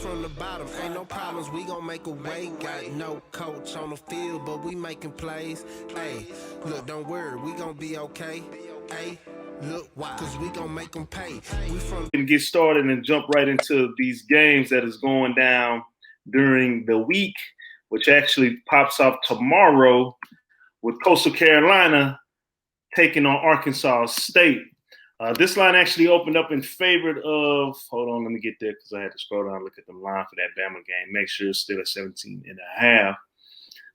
from the bottom, ain't no problems, we gon' make a way. Got no coach on the field, but we making plays. Hey, look, don't worry, we gon' be okay. Hey, look, why? Cause we gon' make them pay. We from And get started and jump right into these games that is going down during the week, which actually pops off tomorrow with Coastal Carolina taking on Arkansas State. This line actually opened up in favor of, hold on, let me get there because I had to scroll down and look at the line for that Bama game. Make sure it's still at 17.5.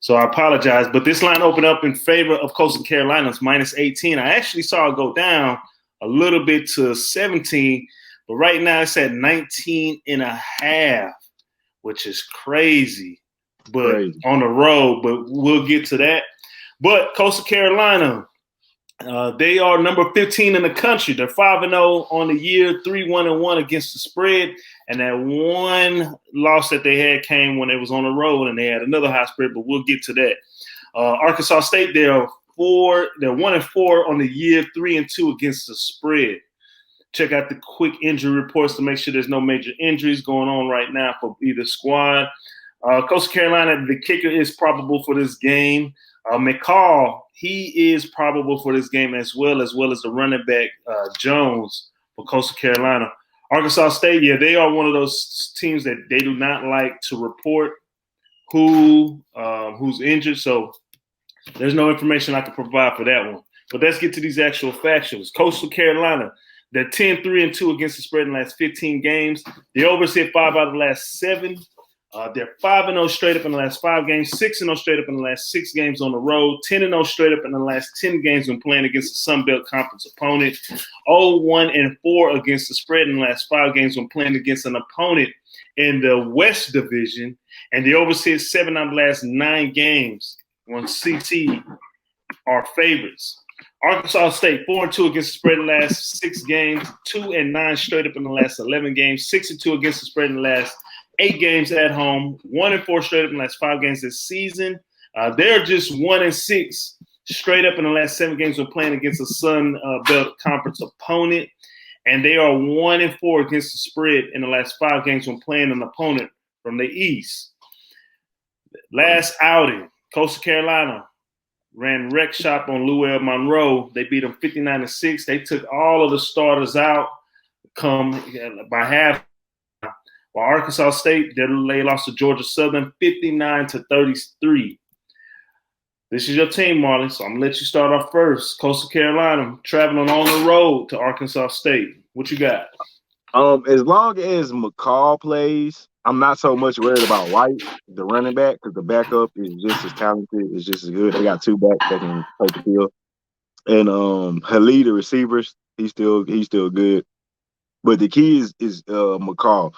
So I apologize, but this line opened up in favor of Coastal Carolina's minus 18. I actually saw it go down a little bit to 17, but right now it's at 19.5, which is crazy, but on the road, but we'll get to that. But Coastal Carolina, they are number 15 in the country. They're 5-0 on the year, 3-1-1 against the spread. And that one loss that they had came when they was on the road and they had another high spread, but we'll get to that. Arkansas State, they're 1-4 on the year, 3-2 against the spread. Check out the quick injury reports to make sure there's no major injuries going on right now for either squad. Coastal Carolina, the kicker is probable for this game. McCall, he is probable for this game as well as the running back Jones for Coastal Carolina. Arkansas State, yeah, they are one of those teams that they do not like to report who's injured. So there's no information I can provide for that one. But let's get to these actual factuals. Coastal Carolina, they're 10-3-2 against the spread in the last 15 games. They overhit 5 out of the last 7. They're 5-0 straight up in the last 5 games, 6-0 straight up in the last 6 games on the road, 10-0 straight up in the last 10 games when playing against a Sun Belt Conference opponent, 0-1-4 against the spread in the last 5 games when playing against an opponent in the West Division, and they overhit 7 out of the last 9 games when CT are favorites. Arkansas State, 4-2 against the spread in the last 6 games, 2-9 straight up in the last 11 games, 6-2 against the spread in the last 8 games at home, 1-4 straight up in the last 5 games this season. They're just 1-6 straight up in the last 7 games when playing against a Sun Belt Conference opponent. And they are 1-4 against the spread in the last 5 games when playing an opponent from the East. Last outing, Coastal Carolina ran wreck shop on Louisville Monroe. They beat them 59-6. They took all of the starters out by half. While Arkansas State, they lost to Georgia Southern 59-33. This is your team, Marley, so I'm going to let you start off first. Coastal Carolina traveling on the road to Arkansas State. What you got? As long as McCall plays, I'm not so much worried about White, the running back, because the backup is just as talented, is just as good. They got 2 backs that can take the field. And Haley, the receivers, he's still good. But the key is McCall.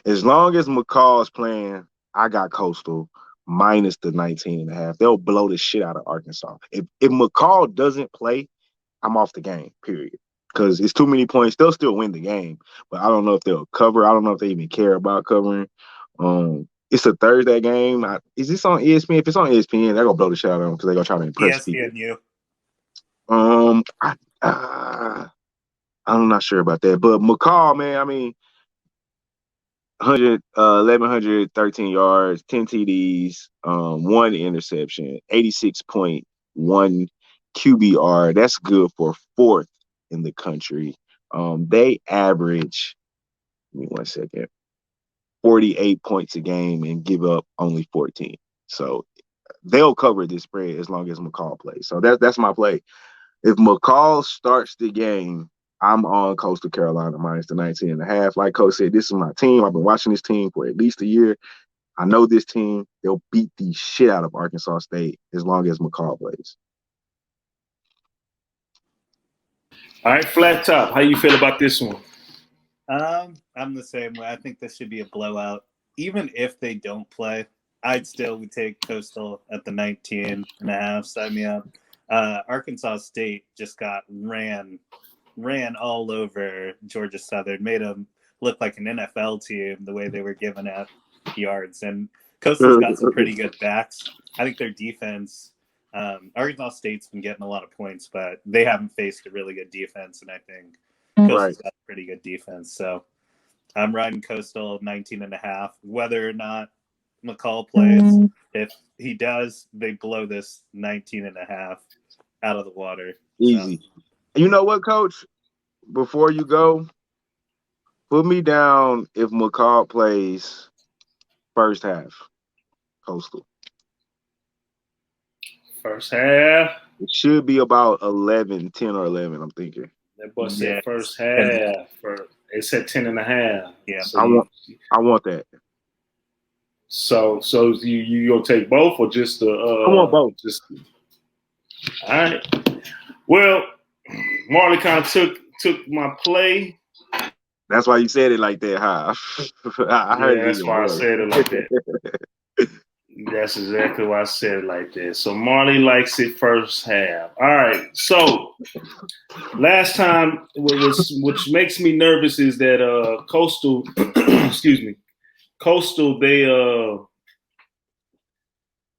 As long as McCall's playing, I got Coastal minus the 19.5. They'll blow the shit out of Arkansas. If McCall doesn't play, I'm off the game, period. Because it's too many points. They'll still win the game, but I don't know if they'll cover. I don't know if they even care about covering. It's a Thursday game. Is this on ESPN? If it's on ESPN, they're going to blow the shit out of them because they're going to try to impress people. I'm not sure about that. But McCall, man, I mean, 1,113 yards, 10 TDs, 1 interception, 86.1 QBR. That's good for 4th in the country. They average, give me 1 second, 48 points a game and give up only 14. So they'll cover this spread as long as McCall plays. So that's my play. If McCall starts the game, I'm on Coastal Carolina minus the 19.5. Like Coach said, this is my team. I've been watching this team for at least a year. I know this team. They'll beat the shit out of Arkansas State as long as McCall plays. All right, Flat Top, how you feel about this one? I'm the same way. I think this should be a blowout. Even if they don't play, I'd still would take Coastal at the 19.5. Sign me up. Arkansas State just got ran all over Georgia Southern, made them look like an NFL team the way they were giving out yards. And Coastal's got some pretty good backs. I think their defense, Arkansas State's been getting a lot of points, but they haven't faced a really good defense, and I think Coastal's got a pretty good defense. So I'm riding Coastal 19.5. Whether or not McCall plays, if he does, they blow this 19.5 out of the water. Easy. So. You know what, Coach? Before you go, put me down if McCall plays first half. Coastal. First half. It should be about 10 or 11, I'm thinking. That boy said first half. It said 10.5. Yeah, so I want that. So you gonna take both or just the? I want both. Just all right. Well, Marley kind of took my play. That's why you said it like that, huh? I heard that's why I said it like that. That's exactly why I said it like that. So Marley likes it first half. All right. So last time, which makes me nervous is that Coastal, excuse me, Coastal. They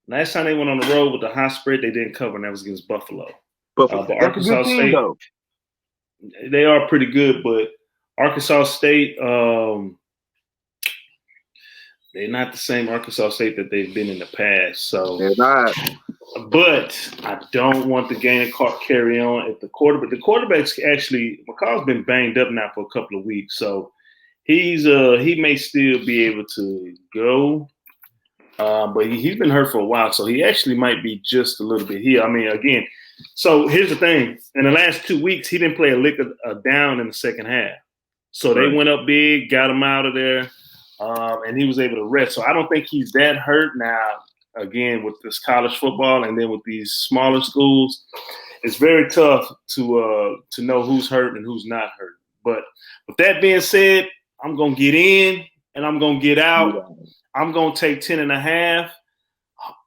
last time they went on the road with the high spread, they didn't cover, and that was against Buffalo. But Arkansas State, though. They are pretty good, but Arkansas State, they're not the same Arkansas State that they've been in the past. So they're not. But I don't want the game to carry on at the quarterback. The quarterback's actually, McCall's been banged up now for a couple of weeks, so he may still be able to go, but he's been hurt for a while, so he actually might be just a little bit here. I mean, again, so here's the thing: in the last 2 weeks, he didn't play a lick of down in the second half, so they went up big, got him out of there. And he was able to rest. So I don't think he's that hurt now. Again, with this college football and then with these smaller schools, it's very tough to know who's hurt and who's not hurt. But with that being said, I'm going to get in and I'm going to get out. I'm going to take 10.5.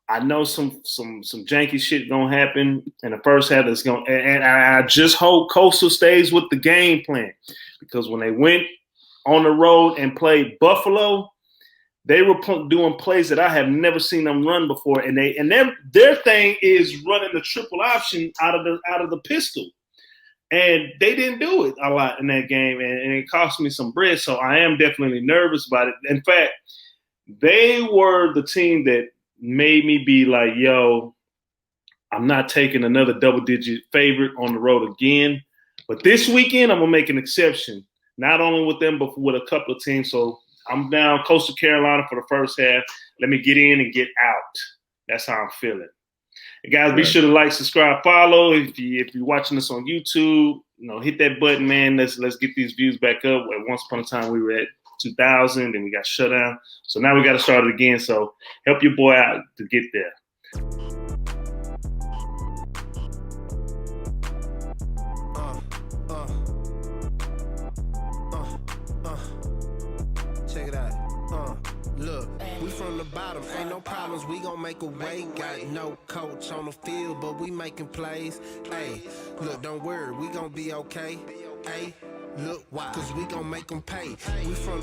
I know some janky shit going to happen in the first half. And I just hope Coastal stays with the game plan, because when they went on the road and played Buffalo, they were doing plays that I have never seen them run before, and their thing is running the triple option out of the pistol, and they didn't do it a lot in that game, and it cost me some bread. So I am definitely nervous about it. In fact, they were the team that made me be like, "Yo, I'm not taking another double-digit favorite on the road again." But this weekend, I'm gonna make an exception. Not only with them, but with a couple of teams. So I'm down Coastal Carolina for the first half. Let me get in and get out. That's how I'm feeling. And guys, be sure to like, subscribe, follow. If you're watching us on YouTube, hit that button, man. Let's get these views back up. Once upon a time, we were at 2,000, and we got shut down. So now we got to start it again. So help your boy out to get there. Check it out. Look, we from the bottom, ain't no problems, we gon' make a way. Got no coach on the field, but we making plays. Hey, look, don't worry, we gon' be okay. Hey, look, why? Cause we gon' make them pay. We from